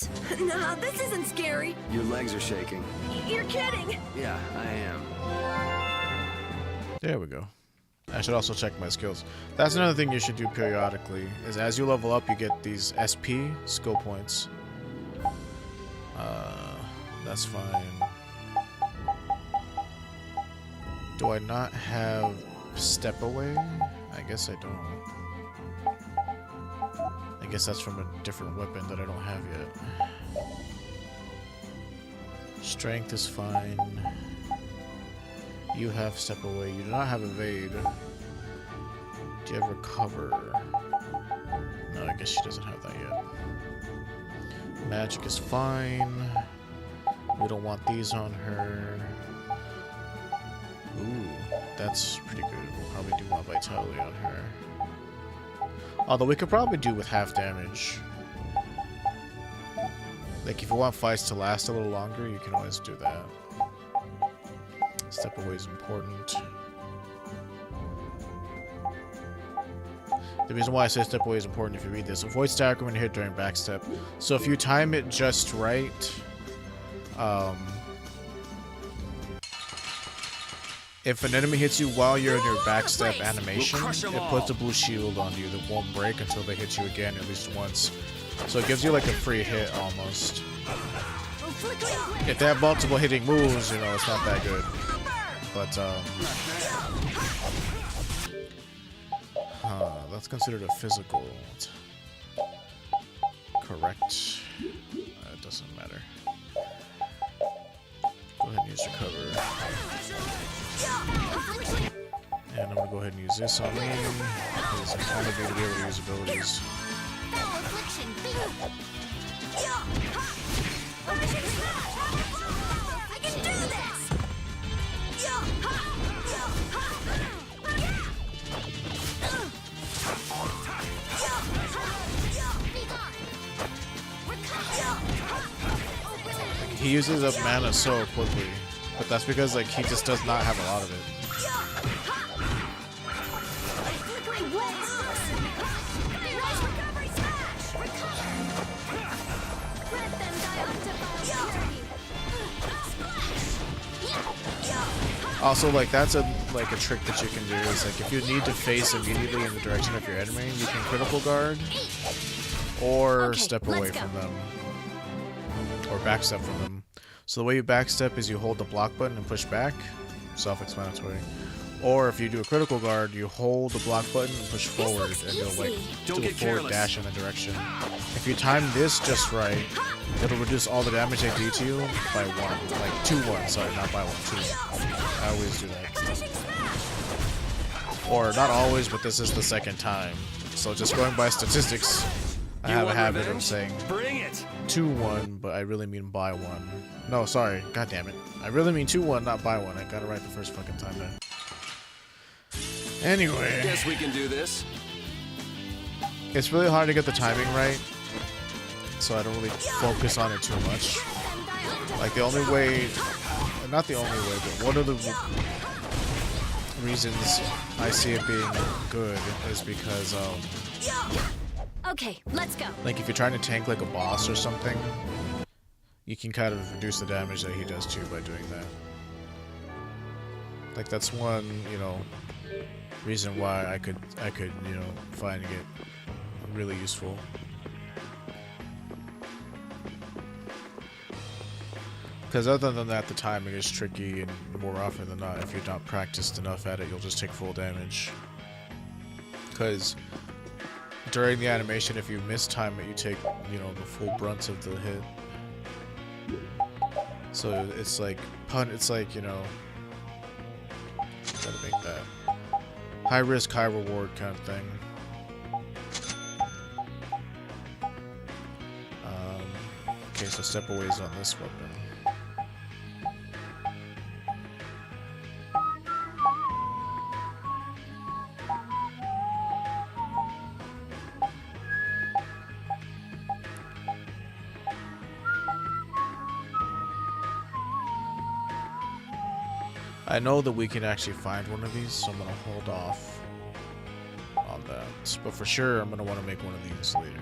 this? Nah, this isn't scary. Your legs are shaking. You're kidding. Yeah, I am. There we go. I should also check my skills. That's another thing you should do periodically, is as you level up, you get these SP skill points. That's fine. Do I not have step away? I guess I don't. I guess that's from a different weapon that I don't have yet. Strength is fine. You have step away. You do not have evade. Do you have recover? No, I guess she doesn't have that yet. Magic is fine. We don't want these on her. Ooh, that's pretty good. We'll probably do want vitality on her. Although we could probably do with half damage. Like if you want fights to last a little longer, you can always do that. Step away is important. The reason why I say step away is important, if you read this, avoid staggering when hit during backstep. So if you time it just right, if an enemy hits you while you're in your backstep animation, it puts a blue shield on you that won't break until they hit you again at least once. So it gives you like a free hit almost. If they have multiple hitting moves, you know, it's not that good. But, that's considered a physical. Correct. It doesn't matter. Go ahead and use recover. And I'm gonna go ahead and use this on me, because I'm kind of going to be able to use abilities. I can do this! He uses up mana so quickly, but that's because like he just does not have a lot of it. Also, like that's a trick that you can do is like if you need to face immediately in the direction of your enemy, you can critical guard or step away from them or backstep from them. So the way you backstep is you hold the block button and push back, self-explanatory. Or if you do a critical guard, you hold the block button and push forward, and you'll like do a forward dash in the direction. If you time this just right, it'll reduce all the damage they do to you by 1, like 2-1. Sorry, not by 1, 2. I always do that. Or not always, but this is the second time. So just going by statistics, I have a habit of saying 2-1, but I really mean by 1. No, sorry, god damn it. I really mean 2-1, not by 1. I got it right the first fucking time there. Anyway, Guess we can do this. it's really hard to get the timing right, so I don't really focus on it too much. Like the only way, not the only way, but one of the reasons I see it being good is because Okay, let's go. like if you're trying to tank like a boss or something, you can kind of reduce the damage that he does to you by doing that. Like that's one, you know, reason why I could, you know, find it really useful. Because other than that, the timing is tricky, and more often than not, if you're not practiced enough at it, you'll just take full damage. Because during the animation, if you mistime it, you take, you know, the full brunt of the hit. So it's like it's like, you know, gotta make that high risk, high reward kind of thing. Okay, so step away is on this weapon. I know that we can actually find one of these, so I'm gonna hold off on that. But for sure, I'm gonna want to make one of these later.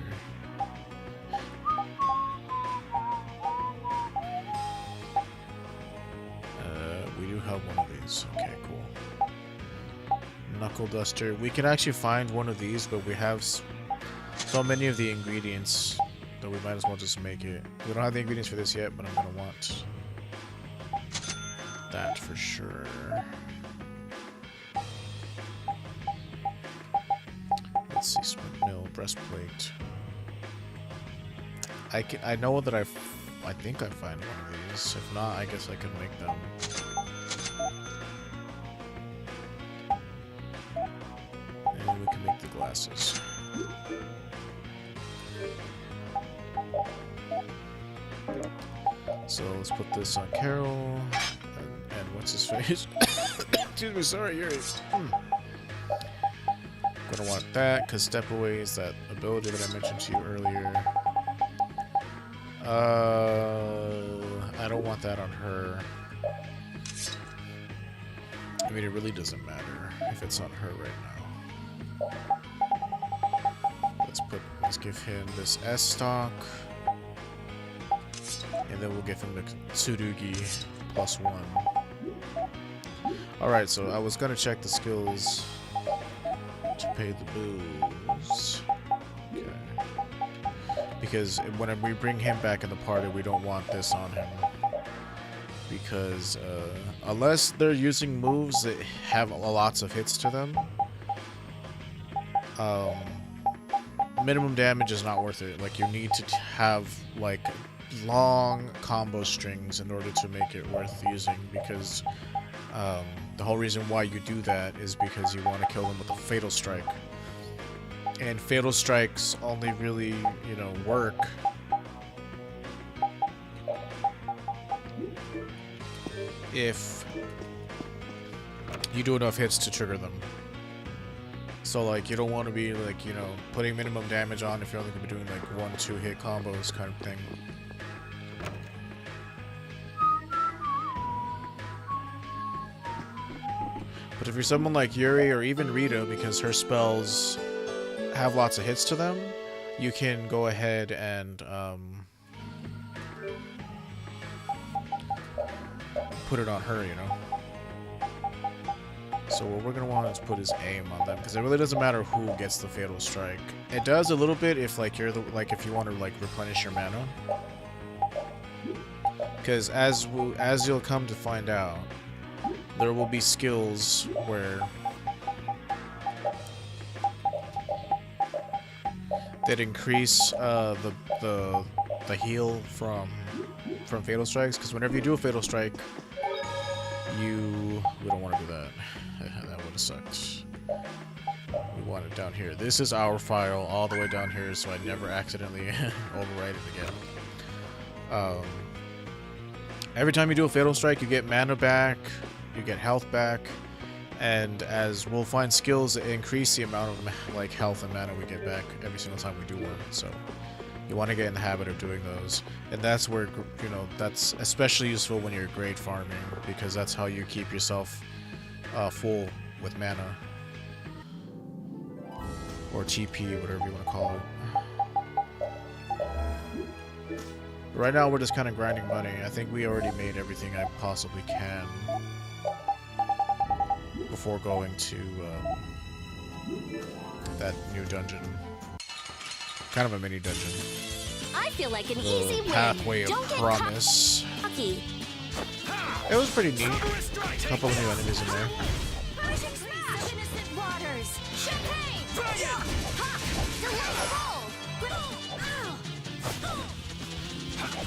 these. Okay, cool. Knuckle duster. We can actually find one of these, but we have so many of the ingredients that we might as well just make it. We don't have the ingredients for this yet, but I'm gonna want that for sure. Let's see, splint mill, breastplate. I know that I think I find one of these. If not, I guess I can make them. And we can make the glasses. So let's put this on Carol. And what's his face? Excuse me, sorry, yours. Gonna want that, because Step Away is that ability that I mentioned to you earlier. I don't want that on her. I mean, it really doesn't matter if it's on her right now. Let's give him this S stock. And then we'll give him the Tsurugi +1. Alright, so I was gonna check the skills to pay the bills. Okay. Because when we bring him back in the party, we don't want this on him. Because unless they're using moves that have lots of hits to them, minimum damage is not worth it. Like, you need to have like long combo strings in order to make it worth using, because the whole reason why you do that is because you want to kill them with a Fatal Strike. And Fatal Strikes only really, you know, work if you do enough hits to trigger them. So, like, you don't want to be, like, you know, putting minimum damage on if you're only going to be doing, like, 1-2 hit combos kind of thing. But if you're someone like Yuri or even Rita, because her spells have lots of hits to them, you can go ahead and put it on her, you know. So what we're gonna want is put his aim on them, because it really doesn't matter who gets the Fatal Strike. It does a little bit if like if you want to like replenish your mana, because as you'll come to find out, there will be skills where that increase the heal from Fatal Strikes, because whenever you do a Fatal Strike, we don't want to do that. That would have sucked. We want it down here. This is our file all the way down here, so I never accidentally overwrite it again. Every time you do a Fatal Strike, you get mana back, you get health back, and as we'll find skills that increase the amount of like health and mana we get back every single time we do one. So you want to get in the habit of doing those, and that's where, you know, that's especially useful when you're grade farming, because that's how you keep yourself full with mana or TP, whatever you want to call it. Right now we're just kind of grinding money. I think we already made everything I possibly can before going to that new dungeon. Kind of a mini dungeon. I feel like an easy win. Pathway of Promise. It was pretty neat. A couple of new enemies in there. Innocent waters. Champagne.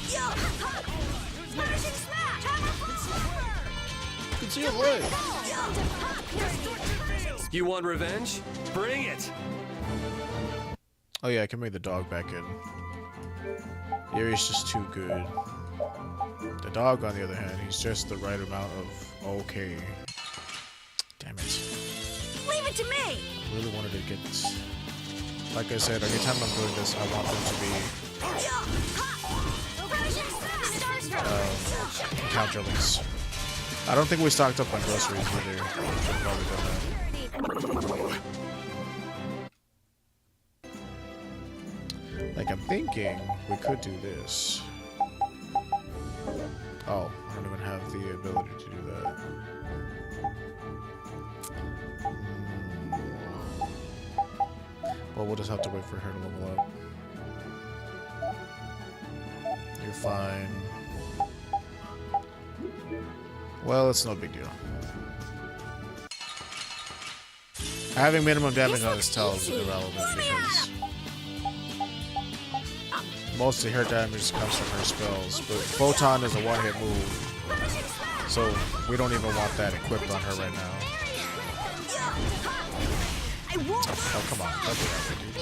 Delightful. Smashing smash. You can see it lit. You want revenge? Bring it! Oh yeah, I can bring the dog back in. Yuri's just too good. The dog, on the other hand, he's just the right amount of okay. Damn it. Leave it to me. Really wanted to get this. Like I said, every time I'm doing this, I want them to be counterlinks. I don't think we stocked up on groceries either. Should've probably done that. Like, I'm thinking we could do this. Oh, I don't even have the ability to do that. Well, we'll just have to wait for her to level up. You're fine. Well, it's no big deal. Having minimum damage on his tail is irrelevant because most of her damage comes from her spells, but Photon is a one-hit move, so we don't even want that equipped on her right now. Oh, come on. Don't do that, dude.